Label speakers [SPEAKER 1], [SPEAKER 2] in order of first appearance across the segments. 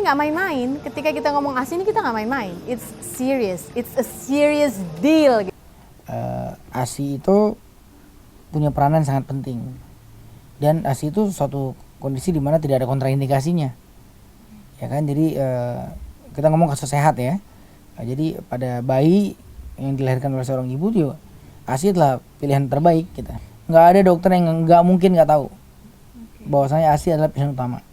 [SPEAKER 1] ini nggak main-main. Ketika kita ngomong ASI ini kita nggak main-main. It's serious. It's a serious deal.
[SPEAKER 2] ASI itu punya peranan sangat penting. Dan ASI itu suatu kondisi di mana tidak ada kontraindikasinya. Ya kan, jadi kita ngomong kasus sehat ya. Jadi pada bayi yang dilahirkan oleh seorang ibu juga ASI adalah pilihan terbaik kita. Nggak ada dokter yang nggak mungkin nggak tahu bahwasanya ASI adalah pilihan utama.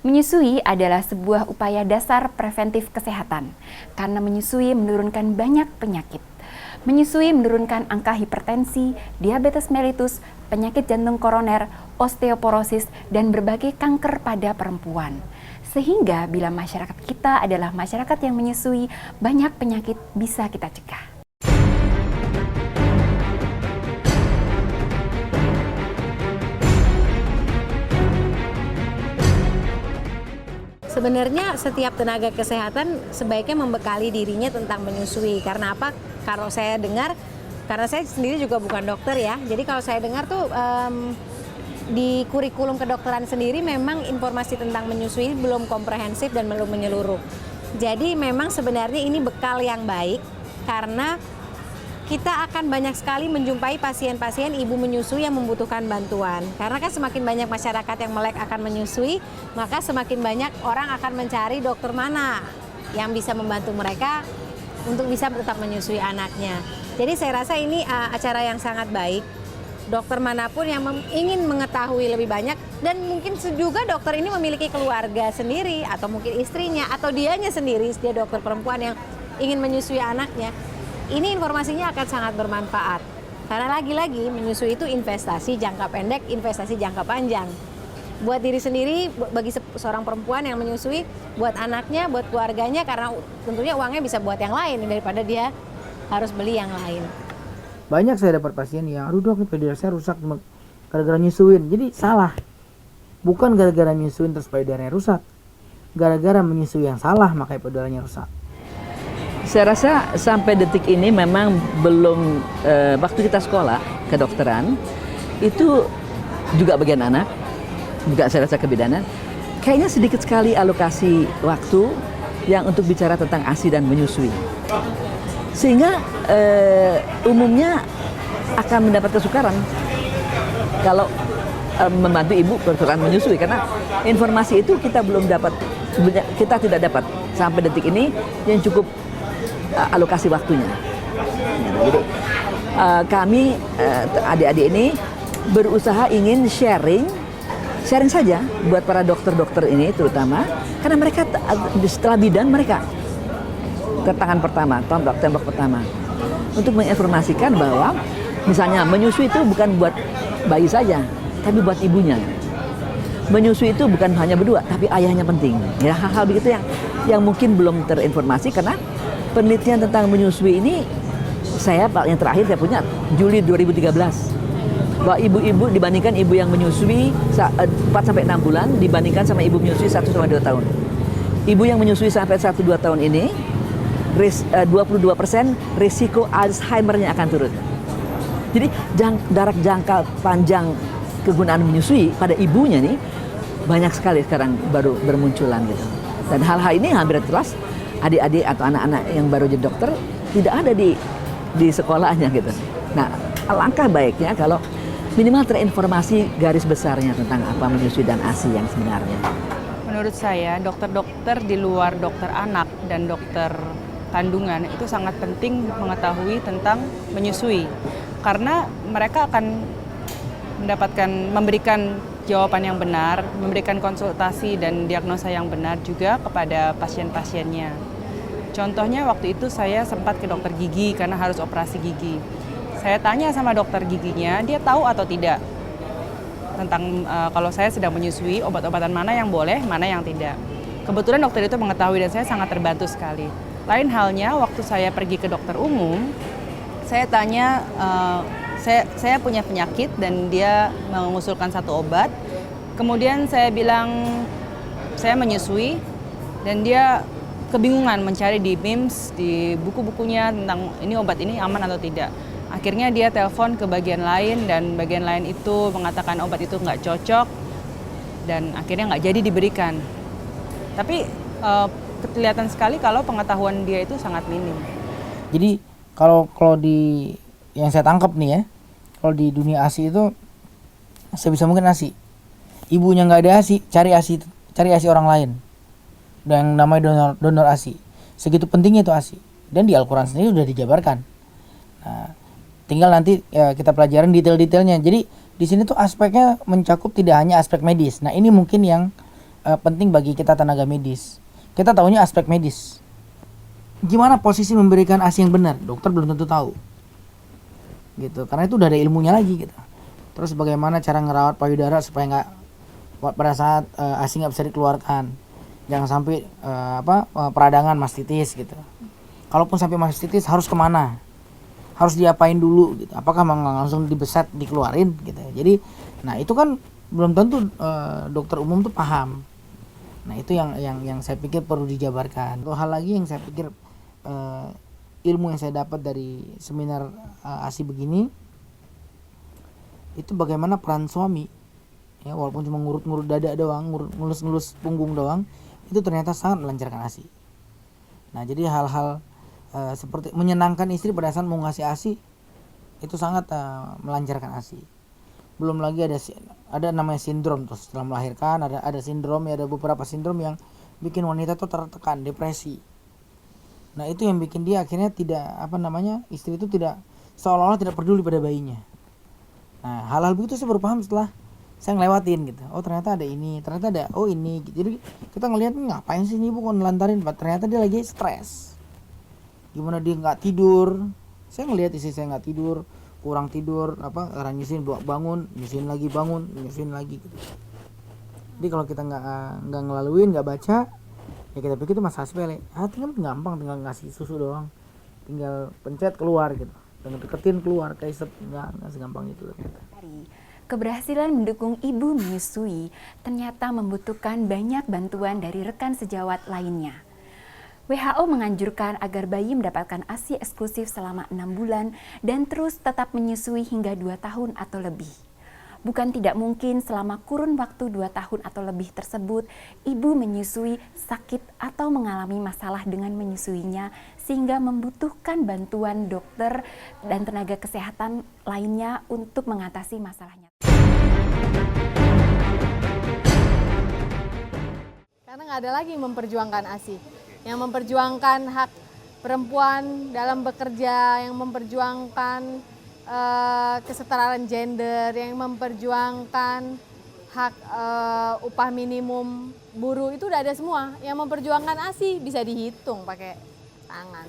[SPEAKER 3] Menyusui adalah sebuah upaya dasar preventif kesehatan karena menyusui menurunkan banyak penyakit. Menyusui menurunkan angka hipertensi, diabetes mellitus, penyakit jantung koroner, osteoporosis, dan berbagai kanker pada perempuan. Sehingga bila masyarakat kita adalah masyarakat yang menyusui, banyak penyakit bisa kita cegah.
[SPEAKER 4] Sebenarnya setiap tenaga kesehatan sebaiknya membekali dirinya tentang menyusui. Karena apa? Kalau saya dengar, karena saya sendiri juga bukan dokter ya. Jadi kalau saya dengar tuh di kurikulum kedokteran sendiri memang informasi tentang menyusui belum komprehensif dan belum menyeluruh. Jadi memang sebenarnya ini bekal yang baik karena kita akan banyak sekali menjumpai pasien-pasien ibu menyusui yang membutuhkan bantuan. Karena kan semakin banyak masyarakat yang melek akan menyusui, maka semakin banyak orang akan mencari dokter mana yang bisa membantu mereka untuk bisa tetap menyusui anaknya. Jadi saya rasa ini acara yang sangat baik. Dokter manapun yang ingin mengetahui lebih banyak, dan mungkin juga dokter ini memiliki keluarga sendiri, atau mungkin istrinya, atau dianya sendiri, dia dokter perempuan yang ingin menyusui anaknya. Ini informasinya akan sangat bermanfaat. Karena lagi-lagi menyusui itu investasi jangka pendek, investasi jangka panjang. Buat diri sendiri, bagi seorang perempuan yang menyusui, buat anaknya, buat keluarganya, karena tentunya uangnya bisa buat yang lain daripada dia harus beli yang lain.
[SPEAKER 2] Banyak saya dapat pasien yang, aduh dok, payudara saya rusak gara-gara nyusuin. Jadi salah. Bukan gara-gara nyusuin terus payudaranya rusak. Gara-gara menyusui yang salah makanya payudaranya rusak.
[SPEAKER 5] Saya rasa sampai detik ini memang belum, waktu kita sekolah kedokteran itu juga bagian anak, juga saya rasa kebidanan, kayaknya sedikit sekali alokasi waktu yang untuk bicara tentang ASI dan menyusui. Sehingga umumnya akan mendapat kesukaran kalau membantu ibu kesukaran menyusui, karena informasi itu kita belum dapat, kita tidak dapat sampai detik ini yang cukup alokasi waktunya. Jadi kami adik-adik ini berusaha ingin sharing saja buat para dokter-dokter ini terutama, karena mereka setelah bidan mereka ke tangan pertama, tembok pertama untuk menginformasikan bahwa misalnya menyusui itu bukan buat bayi saja, tapi buat ibunya. Menyusui itu bukan hanya berdua, tapi ayahnya penting. Ya, hal-hal begitu yang mungkin belum terinformasi, karena penelitian tentang menyusui ini yang terakhir saya punya Juli 2013. Bahwa ibu-ibu dibandingkan ibu yang menyusui 4-6 bulan dibandingkan sama ibu menyusui 1-2 tahun. Ibu yang menyusui sampai 1-2 tahun ini 22% risiko Alzheimer-nya akan turun. Jadi jarak jangka panjang kegunaan menyusui pada ibunya nih banyak sekali sekarang baru bermunculan gitu. Dan hal-hal ini hampir jelas adik-adik atau anak-anak yang baru jadi dokter tidak ada di sekolahnya gitu. Nah, alangkah baiknya kalau minimal terinformasi garis besarnya tentang apa menyusui dan ASI yang sebenarnya.
[SPEAKER 6] Menurut saya, dokter-dokter di luar dokter anak dan dokter kandungan itu sangat penting mengetahui tentang menyusui, karena mereka akan memberikan jawaban yang benar, memberikan konsultasi dan diagnosa yang benar juga kepada pasien-pasiennya. Contohnya waktu itu saya sempat ke dokter gigi karena harus operasi gigi. Saya tanya sama dokter giginya, dia tahu atau tidak tentang kalau saya sedang menyusui, obat-obatan mana yang boleh, mana yang tidak. Kebetulan dokter itu mengetahui dan saya sangat terbantu sekali. Lain halnya waktu saya pergi ke dokter umum, saya tanya, saya punya penyakit dan dia mengusulkan satu obat. Kemudian saya bilang saya menyusui dan dia kebingungan mencari di MIMS, di buku-bukunya tentang ini obat ini aman atau tidak. Akhirnya dia telepon ke bagian lain dan bagian lain itu mengatakan obat itu nggak cocok. dan akhirnya nggak jadi diberikan. Tapi kelihatan sekali kalau pengetahuan dia itu sangat minim.
[SPEAKER 2] Jadi kalau di yang saya tangkap nih ya, kalau di dunia ASI itu sebisa mungkin ASI. Ibunya nggak ada ASI, cari ASI orang lain. Dan namanya donor ASI. Segitu pentingnya itu ASI. Dan di Al-Quran sendiri sudah dijabarkan. Nah, tinggal nanti kita pelajarin detail-detailnya. Jadi di sini tuh aspeknya mencakup tidak hanya aspek medis. Nah ini mungkin yang penting bagi kita tenaga medis. Kita tahunya aspek medis. Gimana posisi memberikan ASI yang benar? Dokter belum tentu tahu. Gitu. Karena itu udah ada ilmunya lagi gitu. Terus bagaimana cara ngerawat payudara supaya nggak pada saat ASI nggak bisa dikeluarkan. Jangan sampai peradangan mastitis gitu. Kalaupun sampai mastitis harus kemana? Harus diapain dulu gitu. Apakah langsung dibeset dikeluarin gitu. Jadi nah itu kan belum tentu dokter umum tuh paham. Nah itu yang saya pikir perlu dijabarkan. Satu hal lagi yang saya pikir ilmu yang saya dapat dari seminar ASI begini itu bagaimana peran suami ya, walaupun cuma ngurut-ngurut dada doang, ngelus-ngelus punggung doang, itu ternyata sangat melancarkan ASI. Nah jadi hal-hal seperti menyenangkan istri pada saat mau ngasih ASI itu sangat melancarkan ASI. Belum lagi ada namanya sindrom tuh setelah melahirkan, ada sindrom ya, ada beberapa sindrom yang bikin wanita tuh tertekan, depresi. Nah itu yang bikin dia akhirnya tidak istri itu tidak seolah-olah tidak peduli pada bayinya. Nah hal-hal begitu saya baru paham setelah saya ngelewatin gitu. Oh ternyata ada ini, ternyata ada ini. Jadi kita ngelihat ngapain sih ini ibu kok nelantarin, ternyata dia lagi stres. Gimana dia nggak tidur? Saya ngelihat istri saya nggak tidur, kurang tidur, orang nyusin bangun, nyusin lagi bangun, nyusin lagi gitu. Jadi kalau kita nggak ngelaluin, nggak baca, ya kita pikir itu masalah sepele. Tinggal gampang, tinggal ngasih susu doang, tinggal pencet keluar gitu, tinggal deketin keluar, kayak nggak segampang itu ternyata.
[SPEAKER 3] Keberhasilan mendukung ibu menyusui ternyata membutuhkan banyak bantuan dari rekan sejawat lainnya. WHO menganjurkan agar bayi mendapatkan ASI eksklusif selama 6 bulan dan terus tetap menyusui hingga 2 tahun atau lebih. Bukan tidak mungkin selama kurun waktu 2 tahun atau lebih tersebut, ibu menyusui sakit atau mengalami masalah dengan menyusuinya sehingga membutuhkan bantuan dokter dan tenaga kesehatan lainnya untuk mengatasi masalahnya.
[SPEAKER 1] Karena nggak ada lagi yang memperjuangkan ASI. Yang memperjuangkan hak perempuan dalam bekerja, yang memperjuangkan kesetaraan gender, yang memperjuangkan hak upah minimum buruh, itu udah ada semua. Yang memperjuangkan ASI bisa dihitung pakai tangan,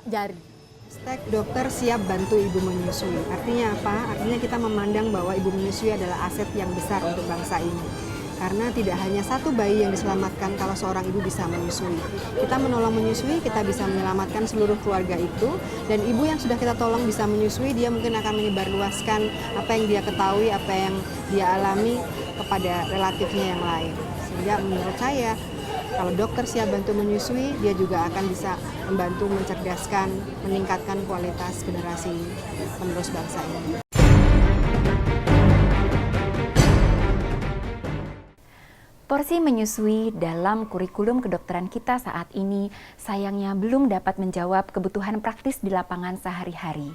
[SPEAKER 1] jari.
[SPEAKER 7] Hashtag dokter siap bantu ibu menyusui. Artinya apa? Artinya kita memandang bahwa ibu menyusui adalah aset yang besar untuk bangsa ini. Karena tidak hanya satu bayi yang diselamatkan kalau seorang ibu bisa menyusui. Kita menolong menyusui, kita bisa menyelamatkan seluruh keluarga itu. Dan ibu yang sudah kita tolong bisa menyusui, dia mungkin akan menyebarluaskan apa yang dia ketahui, apa yang dia alami kepada relatifnya yang lain. Sehingga menurut saya, kalau dokter siap bantu menyusui, dia juga akan bisa membantu mencerdaskan, meningkatkan kualitas generasi penerus bangsa ini.
[SPEAKER 3] Porsi menyusui dalam kurikulum kedokteran kita saat ini sayangnya belum dapat menjawab kebutuhan praktis di lapangan sehari-hari.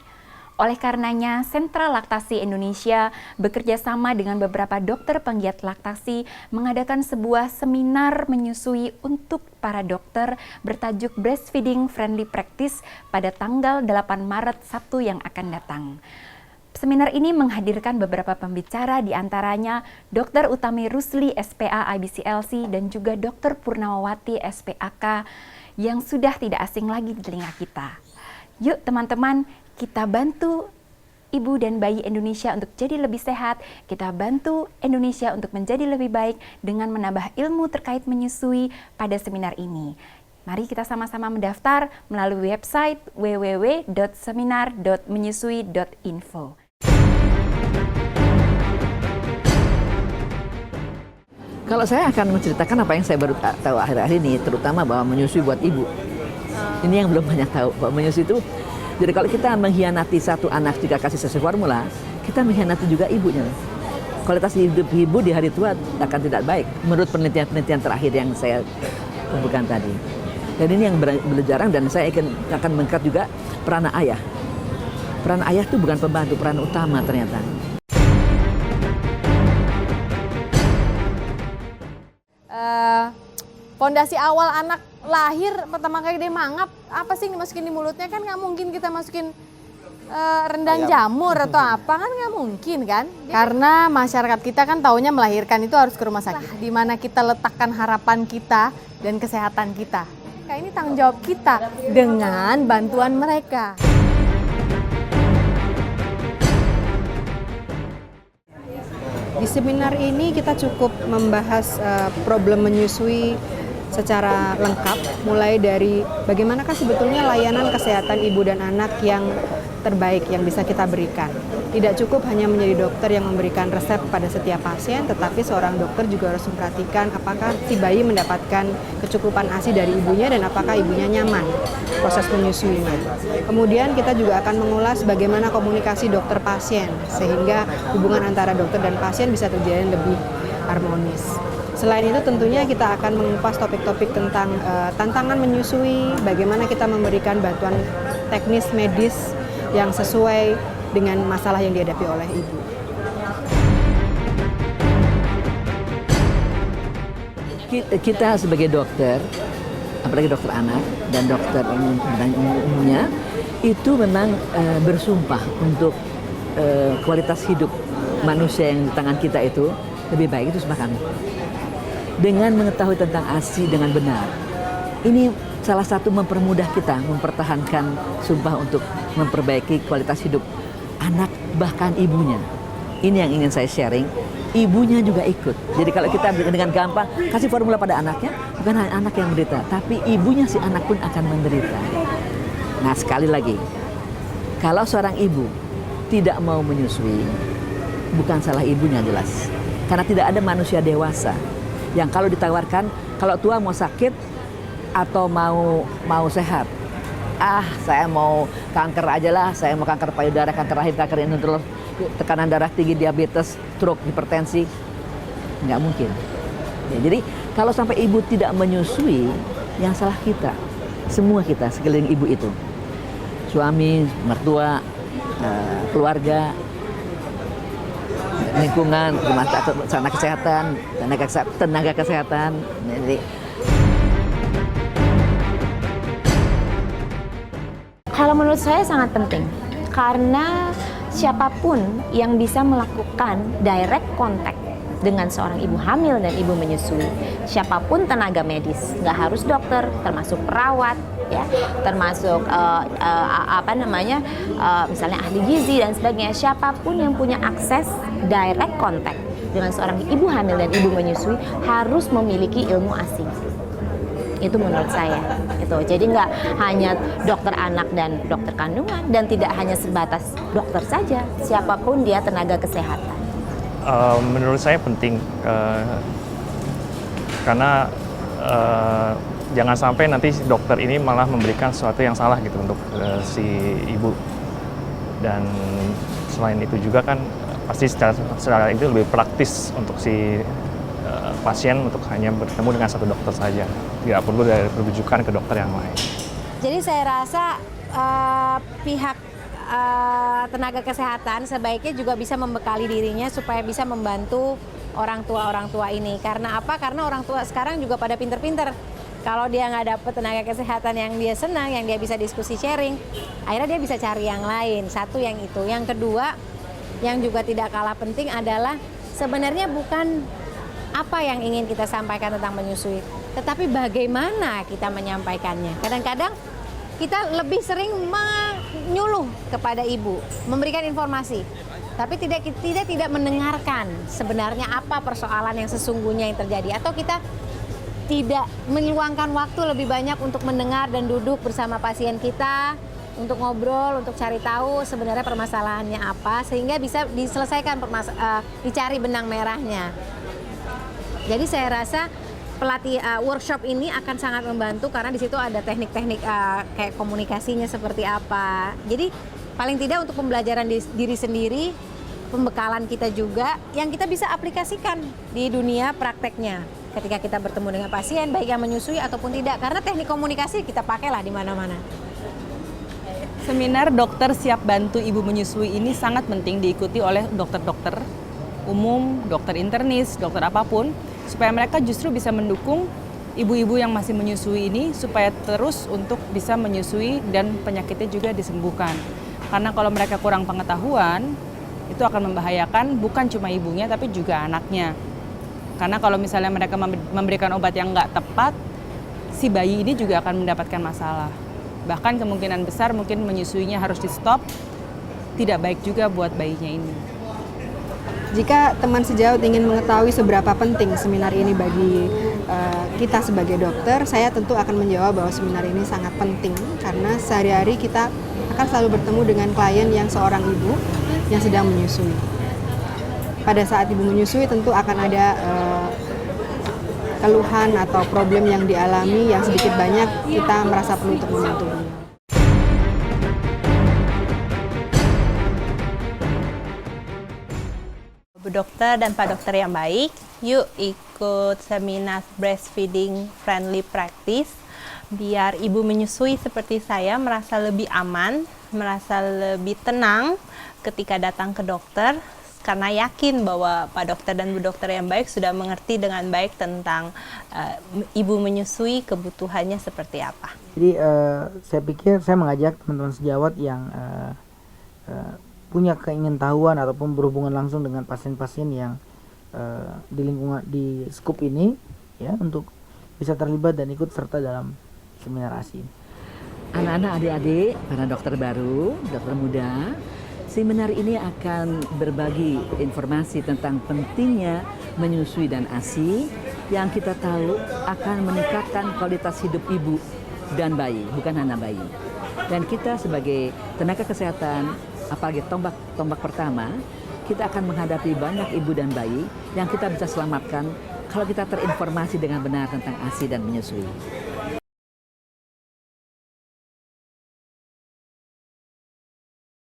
[SPEAKER 3] Oleh karenanya, Sentra Laktasi Indonesia bekerja sama dengan beberapa dokter penggiat laktasi mengadakan sebuah seminar menyusui untuk para dokter bertajuk Breastfeeding Friendly Practice pada tanggal 8 Maret Sabtu yang akan datang. Seminar ini menghadirkan beberapa pembicara, di antaranya Dr. Utami Rusli, SPA IBCLC, dan juga Dr. Purnawati, SPAK, yang sudah tidak asing lagi di telinga kita. Yuk teman-teman, kita bantu ibu dan bayi Indonesia untuk jadi lebih sehat, kita bantu Indonesia untuk menjadi lebih baik dengan menambah ilmu terkait menyusui pada seminar ini. Mari kita sama-sama mendaftar melalui website www.seminar.menyusui.info.
[SPEAKER 5] Kalau saya akan menceritakan apa yang saya baru tahu akhir-akhir ini, terutama bahwa menyusui buat ibu. Ini yang belum banyak tahu, bahwa menyusui itu, jadi kalau kita mengkhianati satu anak jika kasih sesuai formula, kita mengkhianati juga ibunya. kualitas hidup ibu di hari tua akan tidak baik menurut penelitian-penelitian terakhir yang saya kumpulkan tadi. Dan ini yang berjarang, dan saya akan mengangkat juga peran ayah. Peran ayah itu bukan pembantu, peran utama ternyata.
[SPEAKER 1] Fondasi awal anak lahir pertama kali dia mangap, apa sih yang dimasukin di mulutnya? Kan nggak mungkin kita masukin rendang jamur atau apa, kan nggak mungkin kan? Karena masyarakat kita kan taunya melahirkan itu harus ke rumah sakit, di mana kita letakkan harapan kita dan kesehatan kita. Nah, ini tanggung jawab kita dengan bantuan mereka.
[SPEAKER 7] Di seminar ini kita cukup membahas problem menyusui secara lengkap, mulai dari bagaimanakah sebetulnya layanan kesehatan ibu dan anak yang terbaik yang bisa kita berikan. Tidak cukup hanya menjadi dokter yang memberikan resep pada setiap pasien, tetapi seorang dokter juga harus memperhatikan apakah si bayi mendapatkan kecukupan ASI dari ibunya dan apakah ibunya nyaman proses menyusuinya. Kemudian kita juga akan mengulas bagaimana komunikasi dokter pasien sehingga hubungan antara dokter dan pasien bisa terjalin lebih harmonis. Selain itu tentunya kita akan mengupas topik-topik tentang tantangan menyusui, bagaimana kita memberikan bantuan teknis medis yang sesuai dengan masalah yang dihadapi oleh ibu.
[SPEAKER 5] Kita sebagai dokter, apalagi dokter anak dan dokter umumnya, itu memang bersumpah untuk kualitas hidup manusia yang di tangan kita itu lebih baik, itu sumpah kami. Dengan mengetahui tentang ASI dengan benar, ini salah satu mempermudah kita mempertahankan sumpah untuk memperbaiki kualitas hidup anak bahkan ibunya. Ini yang ingin saya sharing. Ibunya juga ikut. Jadi kalau kita dengan gampang kasih formula pada anaknya, bukan hanya anak yang menderita, tapi ibunya si anak pun akan menderita. Nah, sekali lagi, kalau seorang ibu tidak mau menyusui, bukan salah ibunya jelas. Karena tidak ada manusia dewasa yang kalau ditawarkan, kalau tua mau sakit atau mau sehat, saya mau kanker aja lah, saya mau kanker payudara, kanker rahim, kanker endometrium, tekanan darah tinggi, diabetes, stroke, hipertensi, nggak mungkin. Ya, jadi kalau sampai ibu tidak menyusui, yang salah kita, semua kita sekeliling ibu itu, suami, mertua, keluarga, lingkungan, rumah sarana kesehatan, tenaga kesehatan. Jadi,
[SPEAKER 3] kalau menurut saya sangat penting, karena siapapun yang bisa melakukan direct contact dengan seorang ibu hamil dan ibu menyusui, siapapun tenaga medis, nggak harus dokter, termasuk perawat, ya, termasuk misalnya ahli gizi dan sebagainya, siapapun yang punya akses direct contact dengan seorang ibu hamil dan ibu menyusui harus memiliki ilmu ASI. Itu menurut saya. Itu. Jadi nggak hanya dokter anak dan dokter kandungan, dan tidak hanya sebatas dokter saja, siapapun dia tenaga kesehatan.
[SPEAKER 8] Menurut saya penting karena jangan sampai nanti dokter ini malah memberikan sesuatu yang salah gitu untuk si ibu. Dan selain itu juga kan pasti secara itu lebih praktis untuk si pasien untuk hanya bertemu dengan satu dokter saja, tidak perlu rujukan ke dokter yang lain.
[SPEAKER 4] Jadi saya rasa pihak tenaga kesehatan sebaiknya juga bisa membekali dirinya supaya bisa membantu orang tua ini. Karena apa? Karena orang tua sekarang juga pada pinter-pinter. Kalau dia nggak dapet tenaga kesehatan yang dia senang, yang dia bisa diskusi sharing, akhirnya dia bisa cari yang lain. Satu yang itu. Yang kedua, yang juga tidak kalah penting adalah sebenarnya bukan apa yang ingin kita sampaikan tentang menyusui, tetapi bagaimana kita menyampaikannya. Kadang-kadang kita lebih sering menyuluh kepada ibu, memberikan informasi, tapi tidak mendengarkan sebenarnya apa persoalan yang sesungguhnya yang terjadi, atau kita tidak meluangkan waktu lebih banyak untuk mendengar dan duduk bersama pasien kita untuk ngobrol, untuk cari tahu sebenarnya permasalahannya apa, sehingga bisa diselesaikan, dicari benang merahnya. Jadi saya rasa workshop ini akan sangat membantu karena di situ ada teknik-teknik kayak komunikasinya seperti apa. Jadi paling tidak untuk pembelajaran diri sendiri, pembekalan kita juga yang kita bisa aplikasikan di dunia prakteknya ketika kita bertemu dengan pasien, baik yang menyusui ataupun tidak, karena teknik komunikasi kita pakailah di mana-mana.
[SPEAKER 6] Seminar dokter siap bantu ibu menyusui ini sangat penting diikuti oleh dokter-dokter umum, dokter internis, dokter apapun, supaya mereka justru bisa mendukung ibu-ibu yang masih menyusui ini supaya terus untuk bisa menyusui dan penyakitnya juga disembuhkan. Karena kalau mereka kurang pengetahuan, itu akan membahayakan bukan cuma ibunya tapi juga anaknya. Karena kalau misalnya mereka memberikan obat yang nggak tepat, si bayi ini juga akan mendapatkan masalah. Bahkan kemungkinan besar mungkin menyusuinya harus di stop, tidak baik juga buat bayinya ini.
[SPEAKER 7] Jika teman sejawat ingin mengetahui seberapa penting seminar ini bagi kita sebagai dokter, saya tentu akan menjawab bahwa seminar ini sangat penting karena sehari-hari kita akan selalu bertemu dengan klien yang seorang ibu yang sedang menyusui. Pada saat ibu menyusui tentu akan ada keluhan atau problem yang dialami yang sedikit banyak kita merasa perlu untuk membantu beliau.
[SPEAKER 9] Bu dokter dan Pak dokter yang baik, yuk ikut seminar breastfeeding friendly practice biar ibu menyusui seperti saya merasa lebih aman, merasa lebih tenang ketika datang ke dokter karena yakin bahwa Pak dokter dan Bu dokter yang baik sudah mengerti dengan baik tentang ibu menyusui kebutuhannya seperti apa.
[SPEAKER 2] Jadi saya pikir saya mengajak teman-teman sejawat yang punya keingintahuan ataupun berhubungan langsung dengan pasien-pasien yang di lingkungan di skup ini ya untuk bisa terlibat dan ikut serta dalam seminar ASI.
[SPEAKER 5] Anak-anak, adik-adik, para dokter baru, dokter muda, seminar ini akan berbagi informasi tentang pentingnya menyusui dan ASI yang kita tahu akan meningkatkan kualitas hidup ibu dan bayi, bukan hanya bayi. Dan kita sebagai tenaga kesehatan, apalagi tombak pertama, kita akan menghadapi banyak ibu dan bayi yang kita bisa selamatkan kalau kita terinformasi dengan benar tentang ASI dan menyusui.